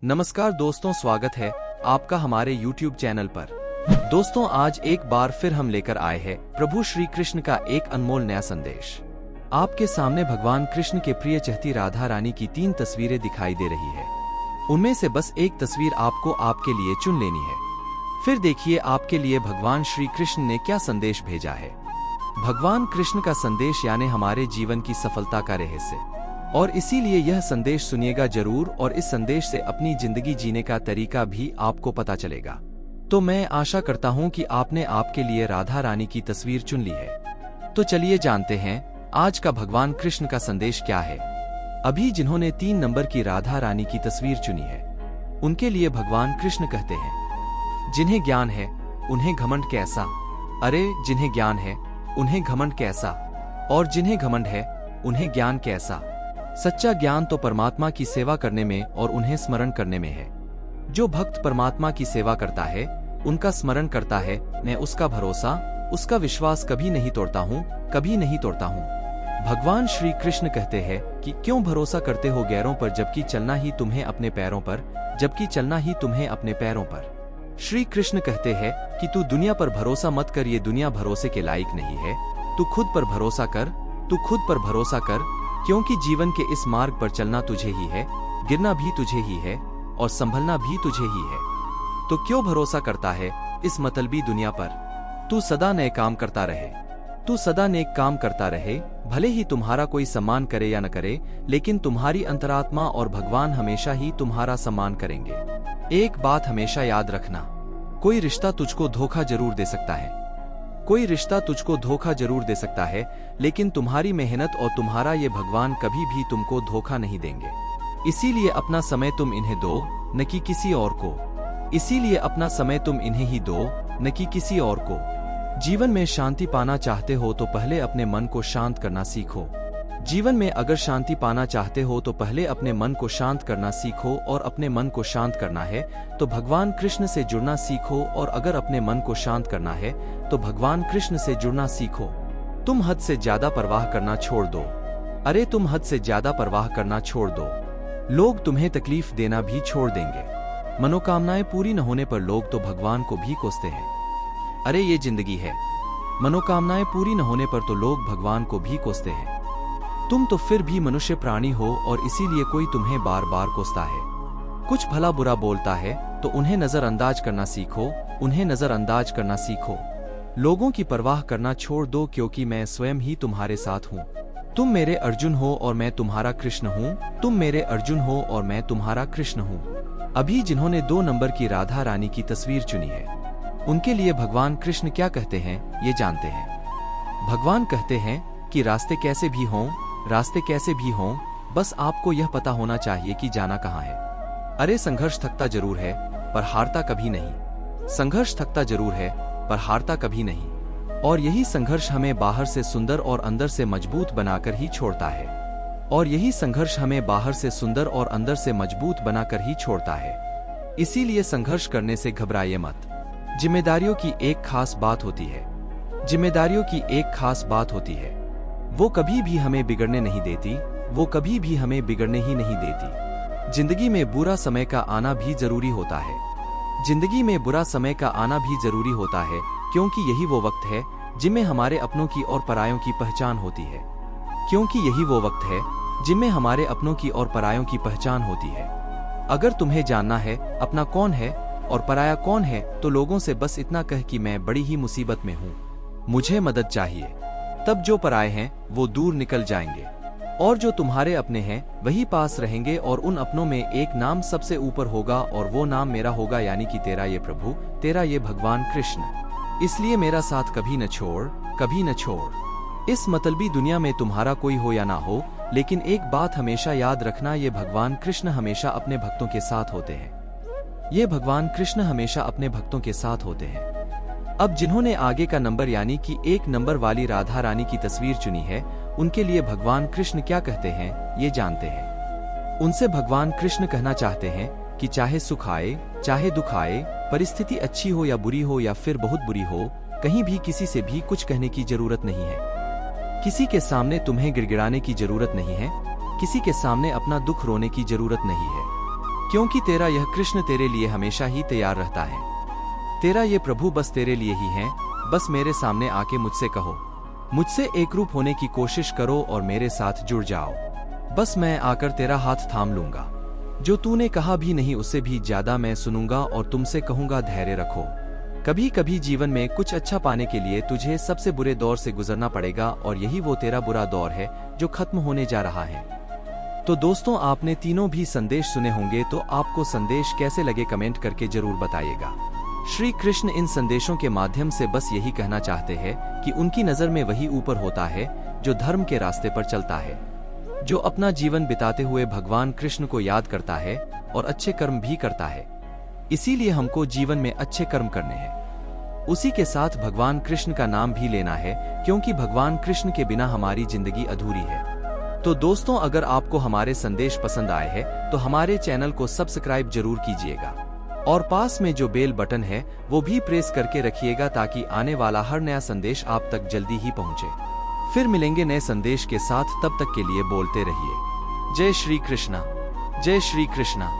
नमस्कार दोस्तों, स्वागत है आपका हमारे YouTube चैनल पर। दोस्तों, आज एक बार फिर हम लेकर आए हैं प्रभु श्री कृष्ण का एक अनमोल नया संदेश। आपके सामने भगवान कृष्ण के प्रिय चहती राधा रानी की 3 तस्वीरें दिखाई दे रही है। उनमें से बस एक तस्वीर आपको आपके लिए चुन लेनी है। फिर देखिए आपके लिए भगवान श्री कृष्ण ने क्या संदेश भेजा है। भगवान कृष्ण का संदेश यानी हमारे जीवन की सफलता का रहस्य, और इसीलिए यह संदेश सुनिएगा जरूर, और इस संदेश से अपनी जिंदगी जीने का तरीका भी आपको पता चलेगा। तो मैं आशा करता हूं कि आपने आपके लिए राधा रानी की तस्वीर चुन ली है। तो चलिए जानते हैं आज का भगवान कृष्ण का संदेश क्या है। अभी जिन्होंने 3 नंबर की राधा रानी की तस्वीर चुनी है, उनके लिए भगवान कृष्ण कहते हैं, जिन्हें ज्ञान है उन्हें घमंड कैसा। अरे जिन्हें ज्ञान है उन्हें घमंड कैसा, और जिन्हें घमंड है उन्हें ज्ञान कैसा। सच्चा ज्ञान तो परमात्मा की सेवा करने में और उन्हें स्मरण करने में है। जो भक्त परमात्मा की सेवा करता है, उनका स्मरण करता है, मैं उसका भरोसा, उसका विश्वास कभी नहीं तोड़ता हूँ, कभी नहीं तोड़ता हूँ। भगवान श्री कृष्ण कहते हैं कि क्यों भरोसा करते हो गैरों पर, जबकि चलना ही तुम्हें अपने पैरों पर, जबकि चलना ही तुम्हें अपने पैरों पर। श्री कृष्ण कहते हैं कि तू दुनिया पर भरोसा मत कर, ये दुनिया भरोसे के लायक नहीं है। तू खुद पर भरोसा कर, तू खुद पर भरोसा कर, क्योंकि जीवन के इस मार्ग पर चलना तुझे ही है, गिरना भी तुझे ही है, और संभलना भी तुझे ही है। तो क्यों भरोसा करता है इस मतलबी दुनिया पर। तू सदा नए काम करता रहे, तू सदा नेक काम करता रहे। भले ही तुम्हारा कोई सम्मान करे या न करे, लेकिन तुम्हारी अंतरात्मा और भगवान हमेशा ही तुम्हारा सम्मान करेंगे। एक बात हमेशा याद रखना, कोई रिश्ता तुझको धोखा जरूर दे सकता है, कोई रिश्ता तुझको धोखा जरूर दे सकता है, लेकिन तुम्हारी मेहनत और तुम्हारा ये भगवान कभी भी तुमको धोखा नहीं देंगे। इसीलिए अपना समय तुम इन्हें दो, न कि किसी और को। इसीलिए अपना समय तुम इन्हें ही दो, न कि किसी और को। जीवन में शांति पाना चाहते हो तो पहले अपने मन को शांत करना सीखो। जीवन में अगर शांति पाना चाहते हो तो पहले अपने मन को शांत करना सीखो, और अपने मन को शांत करना है तो भगवान कृष्ण से जुड़ना सीखो, और अगर अपने मन को शांत करना है तो भगवान कृष्ण से जुड़ना सीखो। तुम हद से ज्यादा परवाह करना छोड़ दो। अरे तुम हद से ज्यादा परवाह करना छोड़ दो, लोग तुम्हें तकलीफ देना भी छोड़ देंगे। मनोकामनाएं पूरी न होने पर लोग तो भगवान को भी कोसते हैं। अरे ये जिंदगी है, मनोकामनाएं पूरी न होने पर तो लोग भगवान को भी कोसते हैं। तुम तो फिर भी मनुष्य प्राणी हो, और इसीलिए कोई तुम्हें बार बार कोसता है, कुछ भला बुरा बोलता है, तो उन्हें नजरअंदाज करना सीखो, उन्हें नजरअंदाज करना सीखो। लोगों की परवाह करना छोड़ दो, क्योंकि मैं स्वयं ही तुम्हारे साथ हूँ। तुम मेरे अर्जुन हो और मैं तुम्हारा कृष्ण हूँ, तुम मेरे अर्जुन हो और मैं तुम्हारा कृष्ण हूँ। अभी जिन्होंने 2 नंबर की राधा रानी की तस्वीर चुनी है, उनके लिए भगवान कृष्ण क्या कहते हैं ये जानते हैं। भगवान कहते हैं कि रास्ते कैसे भी हों, रास्ते कैसे भी हों, बस आपको यह पता होना चाहिए कि जाना कहाँ है। अरे संघर्ष थकता जरूर है पर हारता कभी नहीं, संघर्ष थकता जरूर है पर हारता कभी नहीं। और यही संघर्ष हमें बाहर से सुंदर और अंदर से मजबूत बनाकर ही छोड़ता है, और यही संघर्ष हमें बाहर से सुंदर और अंदर से मजबूत बनाकर ही छोड़ता है। इसीलिए संघर्ष करने से घबराइए मत। जिम्मेदारियों की एक खास बात होती है, जिम्मेदारियों की एक खास बात होती है, वो कभी भी हमें बिगड़ने नहीं देती, वो कभी भी हमें बिगड़ने ही नहीं देती। जिंदगी में बुरा समय का आना भी जरूरी होता है, जिंदगी में बुरा समय का आना भी जरूरी होता है, क्योंकि यही वो वक्त है जिनमें हमारे अपनों की और परायों की पहचान होती है। क्योंकि यही वो वक्त है जिनमें हमारे अपनों की और परायों की पहचान होती है। अगर तुम्हें जानना है अपना कौन है और पराया कौन है, तो लोगों से बस इतना कह कि मैं बड़ी ही मुसीबत में हूँ, मुझे मदद चाहिए। तब जो पराये हैं वो दूर निकल जाएंगे, और जो तुम्हारे अपने हैं वही पास रहेंगे, और उन अपनों में एक नाम सबसे ऊपर होगा, और वो नाम मेरा होगा, यानी कि तेरा ये प्रभु, तेरा ये भगवान कृष्ण। इसलिए मेरा साथ कभी न छोड़, कभी न छोड़। इस मतलबी दुनिया में तुम्हारा कोई हो या ना हो, लेकिन एक बात हमेशा याद रखना, ये भगवान कृष्ण हमेशा अपने भक्तों के साथ होते हैं। ये भगवान कृष्ण हमेशा अपने भक्तों के साथ होते हैं। अब जिन्होंने आगे का नंबर यानी कि 1 नंबर वाली राधा रानी की तस्वीर चुनी है, उनके लिए भगवान कृष्ण क्या कहते हैं ये जानते हैं। उनसे भगवान कृष्ण कहना चाहते हैं कि चाहे सुख आए चाहे दुख आए, परिस्थिति अच्छी हो या बुरी हो या फिर बहुत बुरी हो, कहीं भी किसी से भी कुछ कहने की जरूरत नहीं है। किसी के सामने तुम्हें गिड़गिड़ाने की जरूरत नहीं है, किसी के सामने अपना दुख रोने की जरूरत नहीं है। क्योंकि तेरा यह कृष्ण तेरे लिए हमेशा ही तैयार रहता है। तेरा ये प्रभु बस तेरे लिए ही है। बस मेरे सामने आके मुझसे कहो, मुझसे एकरूप होने की कोशिश करो और मेरे साथ जुड़ जाओ। बस मैं आकर तेरा हाथ थाम लूंगा। जो तूने कहा भी नहीं उससे भी ज्यादा मैं सुनूंगा और तुमसे कहूंगा धैर्य रखो। कभी कभी जीवन में कुछ अच्छा पाने के लिए तुझे सबसे बुरे दौर से गुजरना पड़ेगा और यही वो तेरा बुरा दौर है जो खत्म होने जा रहा है। तो दोस्तों, आपने तीनों भी संदेश सुने होंगे, तो आपको संदेश कैसे लगे कमेंट करके जरूर बताइएगा। श्री कृष्ण इन संदेशों के माध्यम से बस यही कहना चाहते हैं कि उनकी नजर में वही ऊपर होता है जो धर्म के रास्ते पर चलता है, जो अपना जीवन बिताते हुए भगवान कृष्ण को याद करता है और अच्छे कर्म भी करता है। इसीलिए हमको जीवन में अच्छे कर्म करने हैं। उसी के साथ भगवान कृष्ण का नाम भी लेना है, क्योंकि भगवान कृष्ण के बिना हमारी जिंदगी अधूरी है। तो दोस्तों, अगर आपको हमारे संदेश पसंद आए हैं तो हमारे चैनल को सब्सक्राइब जरूर कीजिएगा और पास में जो बेल बटन है वो भी प्रेस करके रखिएगा, ताकि आने वाला हर नया संदेश आप तक जल्दी ही पहुंचे। फिर मिलेंगे नए संदेश के साथ, तब तक के लिए बोलते रहिए जय श्री कृष्णा, जय श्री कृष्णा।